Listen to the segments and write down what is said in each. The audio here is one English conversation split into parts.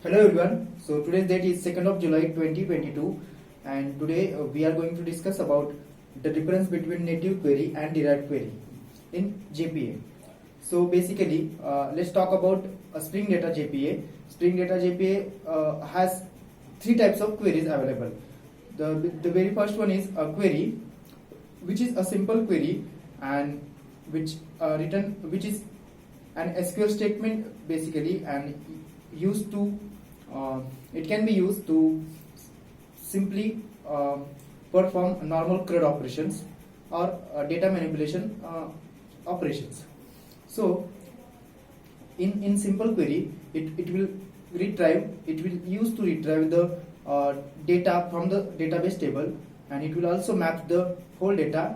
Hello everyone. So today's date is 2nd of July 2022 and today we are going to discuss about the difference between native query and derived query in JPA. So basically let's talk about Spring Data JPA. Spring Data JPA has three types of queries available. The very first one is a query, which is a simple query and which is an SQL statement basically, and used to it can be used to simply perform normal CRUD operations or data manipulation operations. So in simple query, it will use to retrieve the data from the database table, and it will also map the whole data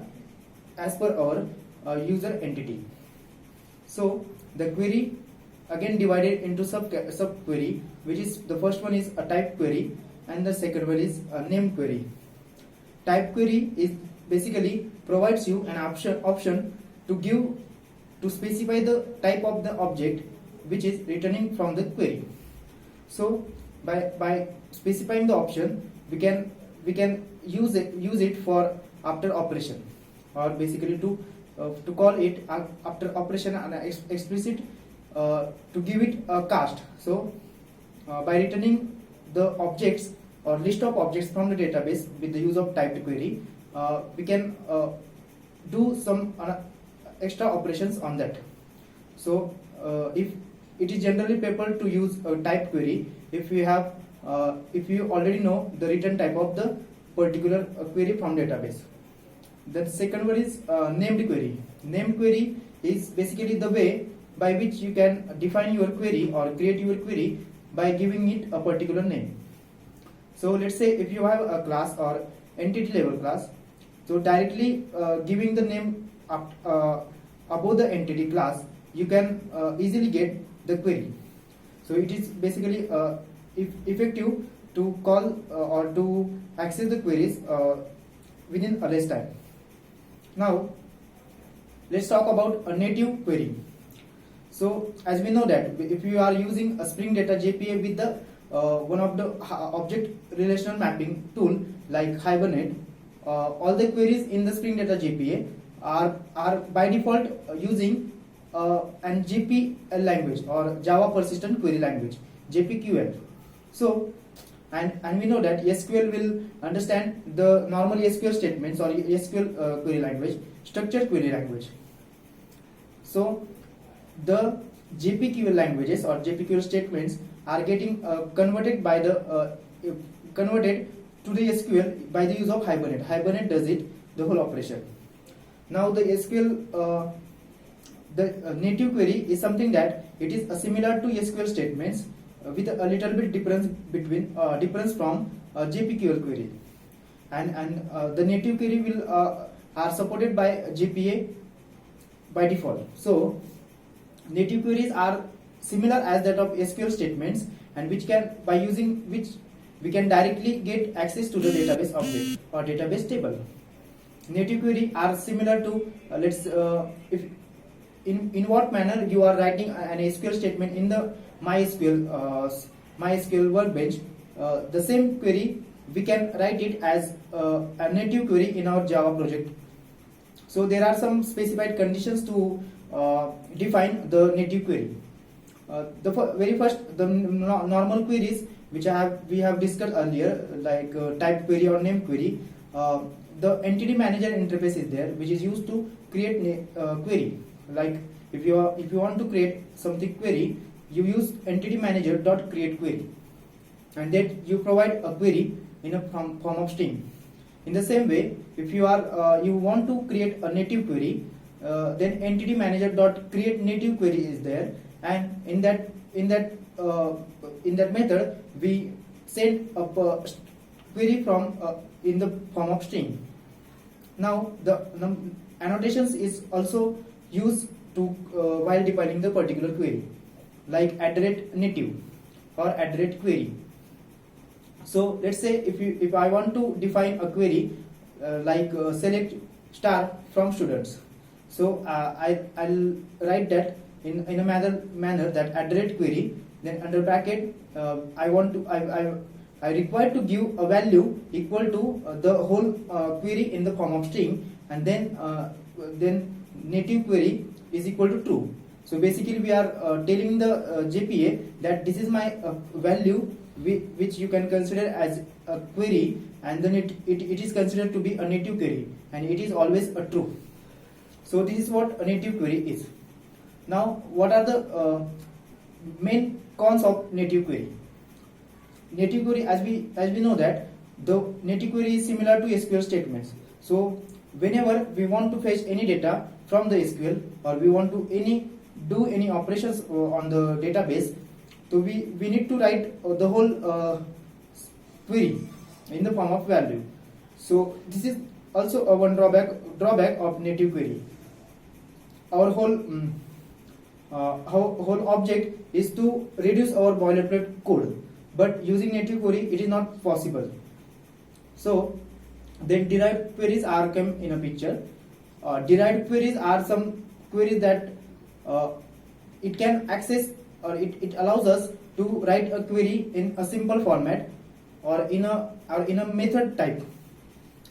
as per our user entity. So the query again divided into sub query, which is the first one is a type query and the second one is a name query. Type query is basically provides you an option to specify the type of the object which is returning from the query. So by specifying the option, we can use it for after operation, or basically to call it after operation and explicit to give it a cast. So by returning the objects or list of objects from the database with the use of typed query, we can do some extra operations on that. So if it is generally preferred to use a typed query if you already know the return type of the particular query from database. The second one is named query. Named query is basically the way by which you can define your query or create your query by giving it a particular name. So let's say if you have a class or entity level class, so directly giving the name above the entity class, you can easily get the query. So it is basically effective to call or to access the queries within a less time. Now let's talk about a native query. So as we know that if you are using a Spring Data JPA with the one of the object relational mapping tool like Hibernate, all the queries in the Spring Data JPA are by default using an JPL language or Java Persistent Query Language, JPQL. So and we know that SQL will understand the normal SQL statements or SQL query language, structured query language. So the JPQL languages or JPQL statements are getting converted to the SQL by the use of Hibernate. Hibernate does it the whole operation. Now the SQL the native query is something that it is similar to SQL statements with a little bit difference from JPQL query, and the native query will are supported by JPA by default. So native queries are similar as that of SQL statements, and which we can directly get access to the database object or database table. Native query are similar to if in what manner you are writing an SQL statement in the MySQL workbench, the same query we can write it as a native query in our Java project. So there are some specified conditions to define the native query. The very first, the normal queries which we have discussed earlier, like type query or name query. The entity manager interface is there, which is used to create query. Like if you want to create something query, you use entity manager dot create query, and that you provide a query in a form of string. In the same way, if you want to create a native query, then entity manager dot create native query is there, and in that method we send a query from in the form of string. Now the annotations is also used to while defining the particular query, like @native or @query. So let's say if I want to define a query like select star from students, so I'll write that in a manner that @query then under bracket I require to give a value equal to the whole query in the form of string, and then native query is equal to true. So basically we are telling the JPA that this is my value which you can consider as a query, and then it is considered to be a native query, and it is always a true. So this is what a native query is. Now what are the main cons of native query? Native query, as we know that the native query is similar to SQL statements. So whenever we want to fetch any data from the SQL, or we want to do any operations on the database, so we need to write the whole query in the form of value. So this is also a one drawback of native query. Our whole object is to reduce our boilerplate code, but using native query it is not possible. So then derived queries are come in a picture. Derived queries are some queries that it can access, or it allows us to write a query in a simple format, or in a method type.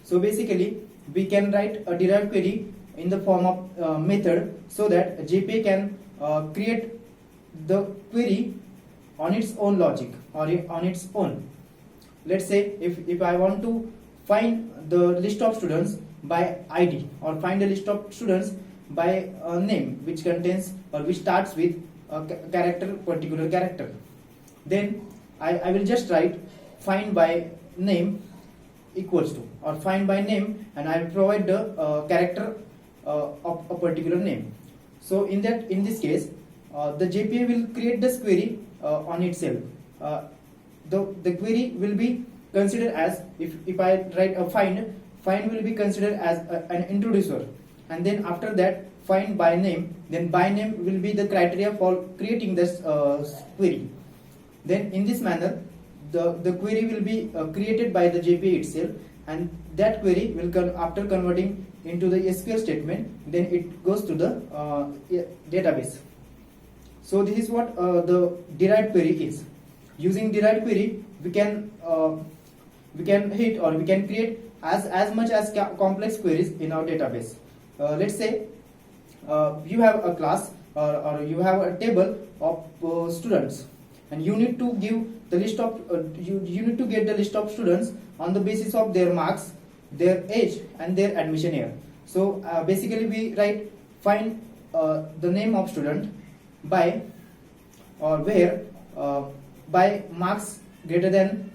So basically we can write a derived query in the form of method, so that JPA can create the query on its own logic, or on its own. Let's say if I want to find the list of students by ID, or find a list of students by a name which contains or which starts with a particular character, then I will just write find by name equals to, or find by name, and I will provide the character of a particular name. So in this case the JPA will create this query on itself. The query will be considered as, if I write a find will be considered as an introducer, and then after that find by name, then by name will be the criteria for creating this query. Then in this manner the query will be created by the JPA itself, and that query will after converting into the SQL statement, then it goes to the database. So this is what the derived query is. Using derived query we can hit, or we can create as much as complex queries in our database. Let's say you have a class, or you have a table of students, and you need to give the list of you need to get the list of students on the basis of their marks, their age, and their admission year. So basically we write find the name of student by, or where by marks greater than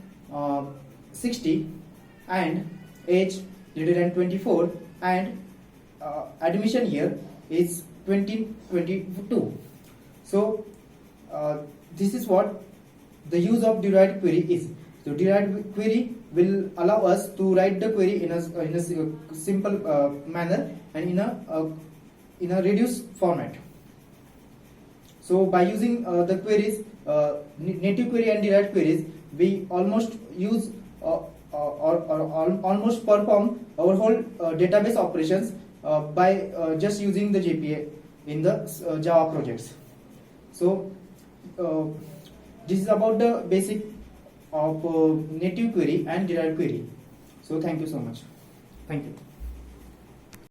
60, and age greater than 24, and admission year is 2022. So this is what the use of derived query is. So derived query will allow us to write the query in a simple manner, and in a reduced format. So by using the queries, native query and derived queries, we almost use or almost perform our whole database operations by just using the JPA in the Java projects. So this is about the basic of native query and derived query. So thank you so much. Thank you.